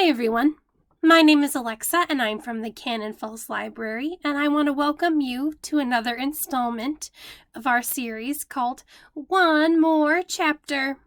Hi everyone, my name is Alexa and I'm from the Cannon Falls Library, and I want to welcome you to another installment of our series called One More Chapter,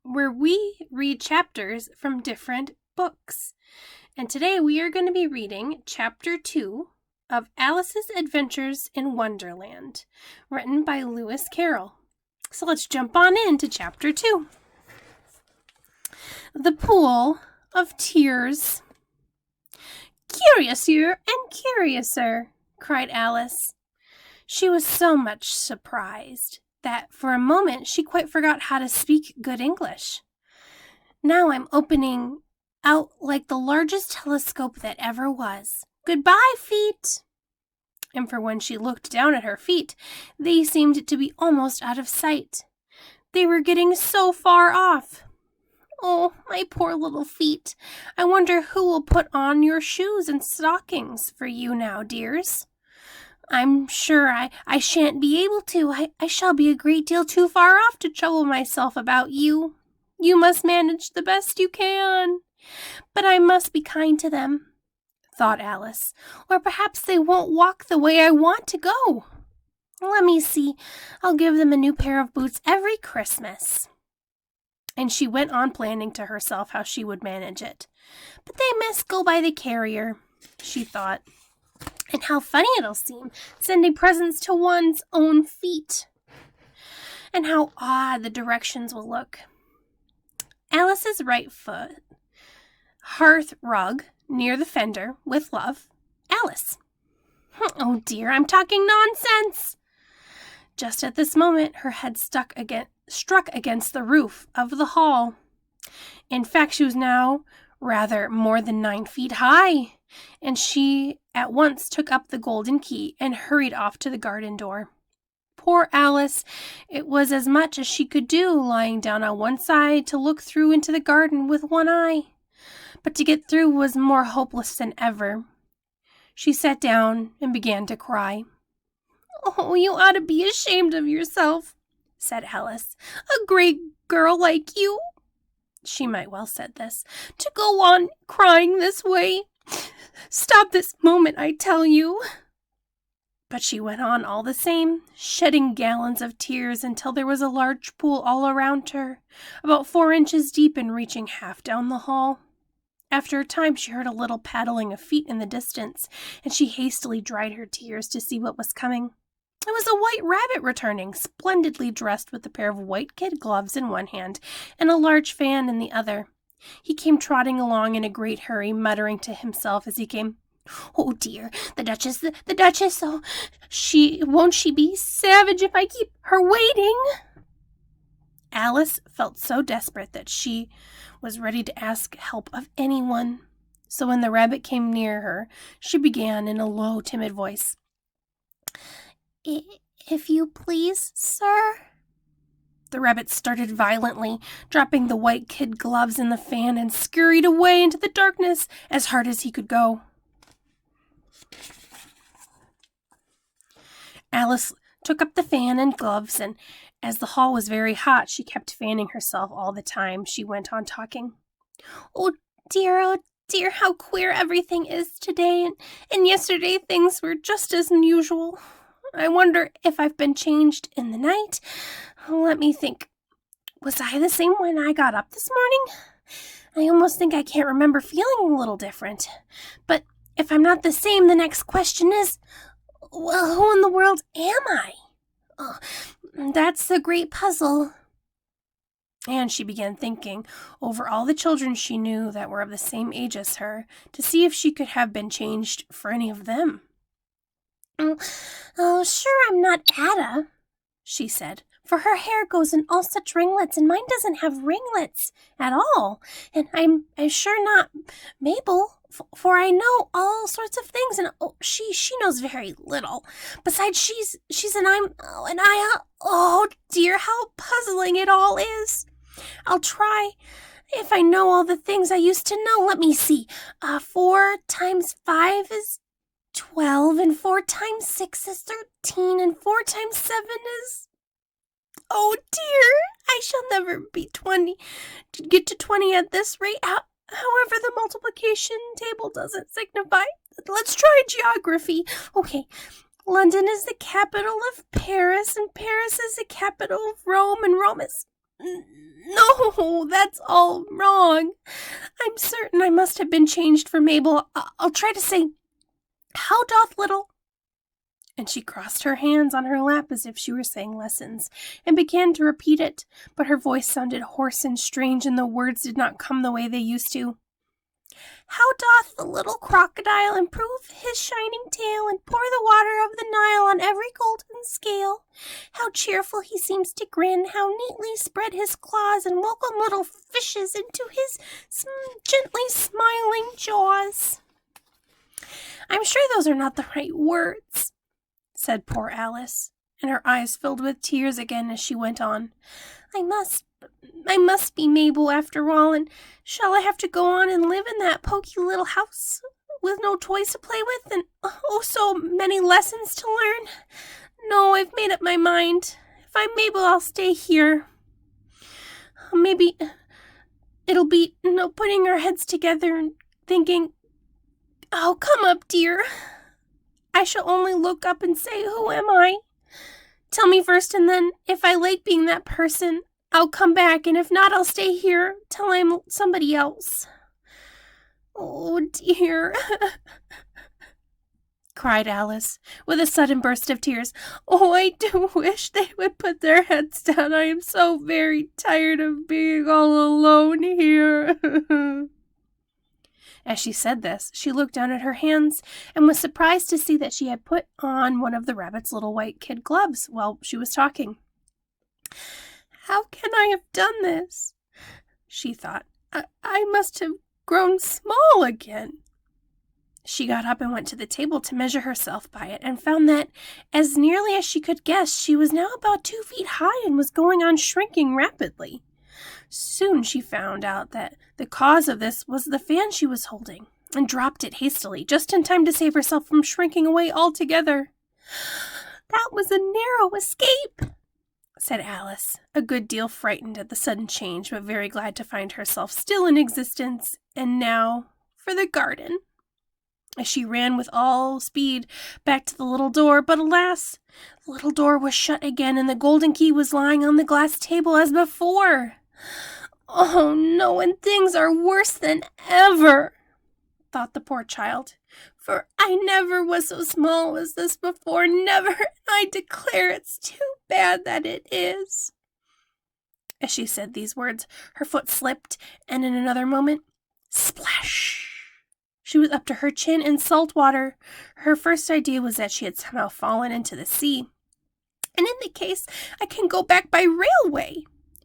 where we read chapters from different books. And today we are going to be reading Chapter 2 of Alice's Adventures in Wonderland, written by Lewis Carroll. So let's jump on into Chapter 2. The Pool of Tears. "Curiouser and curiouser," cried Alice. She was so much surprised that for a moment she quite forgot how to speak good English. "Now I'm opening out like the largest telescope that ever was. Goodbye, feet!" And for when she looked down at her feet, they seemed to be almost out of sight. They were getting so far off. "Oh, my poor little feet. I wonder who will put on your shoes and stockings for you now, dears. I'm sure I shan't be able to. I shall be a great deal too far off to trouble myself about you. You must manage the best you can. But I must be kind to them," thought Alice, "or perhaps they won't walk the way I want to go. Let me see. I'll give them a new pair of boots every Christmas." And she went on planning to herself how she would manage it. "But they must go by the carrier," she thought. "And how funny it'll seem, sending presents to one's own feet. And how odd the directions will look. Alice's right foot, hearth rug, near the fender, with love, Alice." "Oh dear, I'm talking nonsense." Just at this moment, her head struck against the roof of the hall. In fact, she was now rather more than 9 feet high, and she at once took up the golden key and hurried off to the garden door. Poor Alice! It was as much as she could do, lying down on one side to look through into the garden with one eye. But to get through was more hopeless than ever. She sat down and began to cry. "Oh, you ought to be ashamed of yourself," said Alice. "A great girl like you," she might well said this, "to go on crying this way. Stop this moment, I tell you." But she went on all the same, shedding gallons of tears until there was a large pool all around her, about 4 inches deep and reaching half down the hall. After a time she heard a little paddling of feet in the distance, and she hastily dried her tears to see what was coming. It was a white rabbit returning, splendidly dressed, with a pair of white kid gloves in one hand and a large fan in the other. He came trotting along in a great hurry, muttering to himself as he came, "Oh dear, the Duchess, oh, won't she be savage if I keep her waiting?" Alice felt so desperate that she was ready to ask help of anyone. So when the rabbit came near her, she began in a low, timid voice, "If you please, sir." The rabbit started violently, dropping the white kid gloves and the fan, and scurried away into the darkness as hard as he could go. Alice took up the fan and gloves, and as the hall was very hot, she kept fanning herself all the time she went on talking. Oh dear, how queer everything is today, and yesterday things were just as usual. I wonder if I've been changed in the night. Let me think. Was I the same when I got up this morning? I almost think I can't remember feeling a little different. But if I'm not the same, the next question is, well, who in the world am I? Oh, that's the great puzzle." And she began thinking over all the children she knew that were of the same age as her, to see if she could have been changed for any of them. "Oh, sure I'm not Ada," she said, "for her hair goes in all such ringlets, and mine doesn't have ringlets at all. And I'm sure not Mabel, for I know all sorts of things, and she knows very little. Besides, she's and I'm, and I, oh dear, how puzzling it all is. I'll try if I know all the things I used to know. Let me see. 4 times 5 is 12, and 4 times 6 is 13, and 4 times 7 is... Oh dear, I shall never be 20, to get to 20 at this rate. However, the multiplication table doesn't signify. Let's try geography. Okay, London is the capital of Paris, and Paris is the capital of Rome, and Rome is... No, that's all wrong. I'm certain I must have been changed for Mabel. I'll try to say, how doth little... And she crossed her hands on her lap as if she were saying lessons, and began to repeat it, but her voice sounded hoarse and strange, and the words did not come the way they used to. How doth the little crocodile improve his shining tail and pour the water of the Nile on every golden scale? How cheerful he seems to grin, how neatly spread his claws and welcome little fishes into his gently smiling jaws. I'm sure those are not the right words, said poor Alice, and her eyes filled with tears again as she went on. I must be Mabel after all, and shall I have to go on and live in that poky little house with no toys to play with and oh so many lessons to learn? No, I've made up my mind. If I'm Mabel, I'll stay here. Maybe it'll be putting our heads together and thinking, oh, come up, dear. I shall only look up and say, who am I? Tell me first, and then, if I like being that person, I'll come back, and if not, I'll stay here till I'm somebody else. Oh, dear, cried Alice, with a sudden burst of tears. Oh, I do wish they would put their heads down. I am so very tired of being all alone here. As she said this, she looked down at her hands and was surprised to see that she had put on one of the rabbit's little white kid gloves while she was talking. How can I have done this? She thought. I must have grown small again. She got up and went to the table to measure herself by it and found that, as nearly as she could guess, she was now about 2 feet high and was going on shrinking rapidly. Soon she found out that the cause of this was the fan she was holding, and dropped it hastily, just in time to save herself from shrinking away altogether. That was a narrow escape, said Alice, a good deal frightened at the sudden change, but very glad to find herself still in existence, and now for the garden. As she ran with all speed back to the little door, but alas, the little door was shut again, and the golden key was lying on the glass table as before. Oh, no, and things are worse than ever, thought the poor child, for I never was so small as this before, never, and I declare it's too bad that it is. As she said these words, her foot slipped, and in another moment, splash! She was up to her chin in salt water. Her first idea was that she had somehow fallen into the sea. And in the case, I can go back by railway,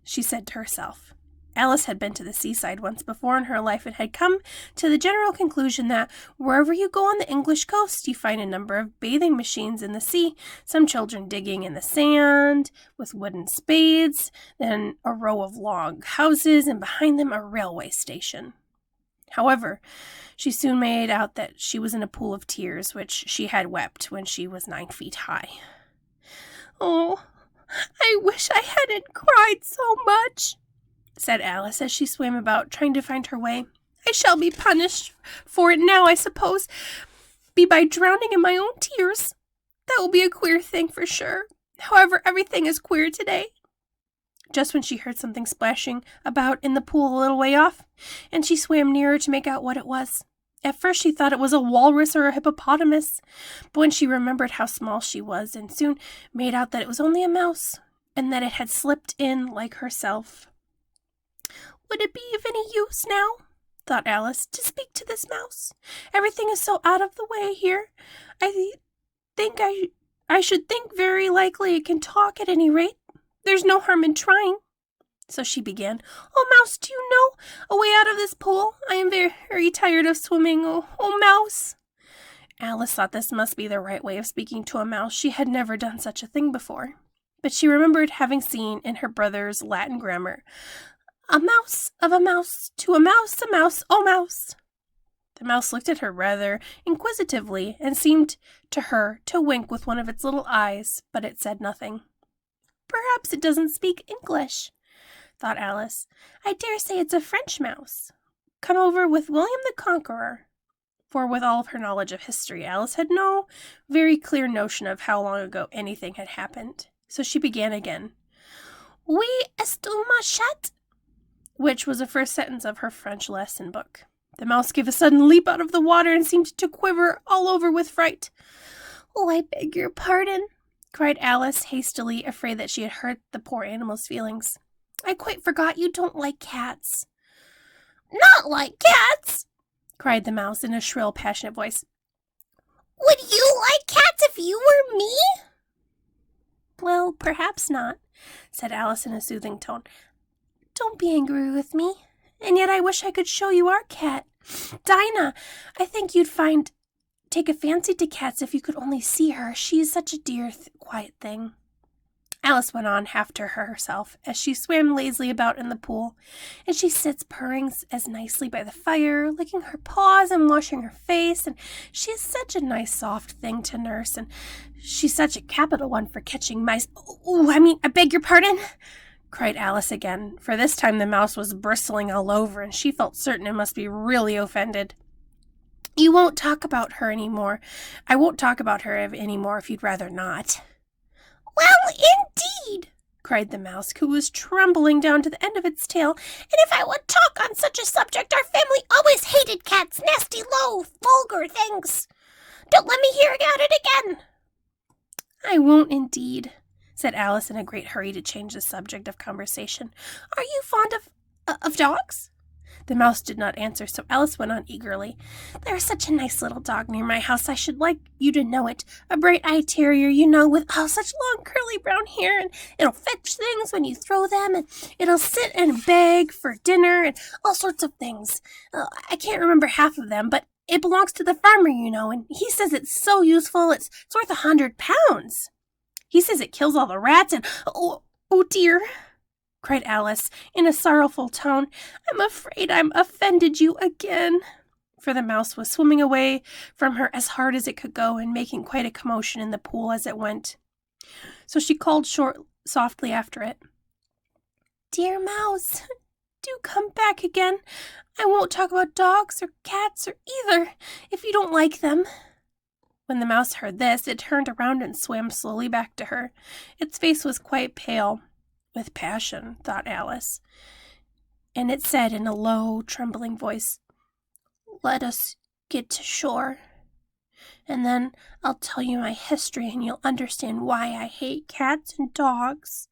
she said to herself. Alice had been to the seaside once before in her life and had come to the general conclusion that wherever you go on the English coast, you find a number of bathing machines in the sea, some children digging in the sand with wooden spades, then a row of log houses, and behind them a railway station. However, she soon made out that she was in a pool of tears, which she had wept when she was 9 feet high. Oh, I wish I hadn't cried so much, said Alice as she swam about, trying to find her way. I shall be punished for it now, I suppose, be by drowning in my own tears. That will be a queer thing for sure. However, everything is queer today. Just when she heard something splashing about in the pool a little way off, and she swam nearer to make out what it was. At first she thought it was a walrus or a hippopotamus, but when she remembered how small she was, and soon made out that it was only a mouse, and that it had slipped in like herself. Would it be of any use now, thought Alice, to speak to this mouse? Everything is so out of the way here. I think I should think very likely it can talk at any rate. There's no harm in trying. So she began, Oh, mouse, do you know a way out of this pool? I am very, very tired of swimming. Oh, mouse. Alice thought this must be the right way of speaking to a mouse. She had never done such a thing before. But she remembered having seen in her brother's Latin grammar, a mouse of a mouse, to a mouse, oh, mouse. The mouse looked at her rather inquisitively and seemed to her to wink with one of its little eyes, but it said nothing. Perhaps it doesn't speak English, thought Alice. I dare say it's a French mouse. come over with William the Conqueror. For with all of her knowledge of history, Alice had no very clear notion of how long ago anything had happened. So she began again. Oui, est tu ma chatte? Which was the first sentence of her French lesson book. The mouse gave a sudden leap out of the water and seemed to quiver all over with fright. Oh, I beg your pardon, cried Alice hastily, afraid that she had hurt the poor animal's feelings. I quite forgot you don't like cats. Not like cats, cried the mouse in a shrill, passionate voice. Would you like cats if you were me? Well, perhaps not, said Alice in a soothing tone. Don't be angry with me, and yet I wish I could show you our cat. Dinah, I think you'd take a fancy to cats if you could only see her. She is such a dear, quiet thing. Alice went on half to herself as she swam lazily about in the pool, and she sits purring as nicely by the fire, licking her paws and washing her face, and she is such a nice soft thing to nurse, and she's such a capital one for catching mice. I beg your pardon, cried Alice again, for this time the mouse was bristling all over, and she felt certain it must be really offended. You won't talk about her any more. I won't talk about her any more if you'd rather not. Well, indeed, cried the mouse, who was trembling down to the end of its tail, and if I would talk on such a subject, our family always hated cats, nasty, low, vulgar things. Don't let me hear about it again. I won't indeed, said Alice in a great hurry to change the subject of conversation. Are you fond of dogs? The mouse did not answer, so Alice went on eagerly. There is such a nice little dog near my house. I should like you to know it. A bright-eyed terrier, you know, with such long curly brown hair, and it'll fetch things when you throw them, and it'll sit and beg for dinner, and all sorts of things. I can't remember half of them, but it belongs to the farmer, you know, and he says it's so useful, it's worth 100 pounds. He says it kills all the rats, and oh dear, cried Alice in a sorrowful tone. I'm afraid I'm offended you again. For the mouse was swimming away from her as hard as it could go and making quite a commotion in the pool as it went. So she called softly after it. Dear mouse, do come back again. I won't talk about dogs or cats or either, if you don't like them. When the mouse heard this, it turned around and swam slowly back to her. Its face was quite pale. With passion, thought Alice, and it said in a low, trembling voice, Let us get to shore, and then I'll tell you my history and you'll understand why I hate cats and dogs.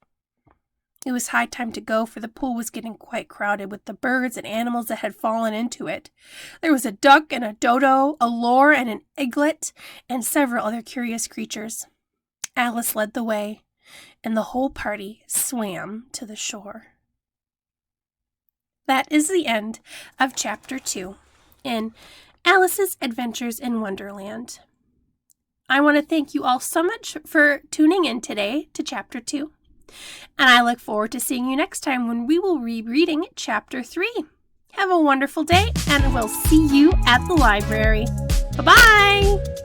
It was high time to go, for the pool was getting quite crowded with the birds and animals that had fallen into it. There was a duck and a dodo, a lore and an eaglet, and several other curious creatures. Alice led the way, and the whole party swam to the shore. That is the end of Chapter 2 in Alice's Adventures in Wonderland. I want to thank you all so much for tuning in today to Chapter 2, and I look forward to seeing you next time when we will be reading Chapter 3. Have a wonderful day, and we'll see you at the library. Bye-bye!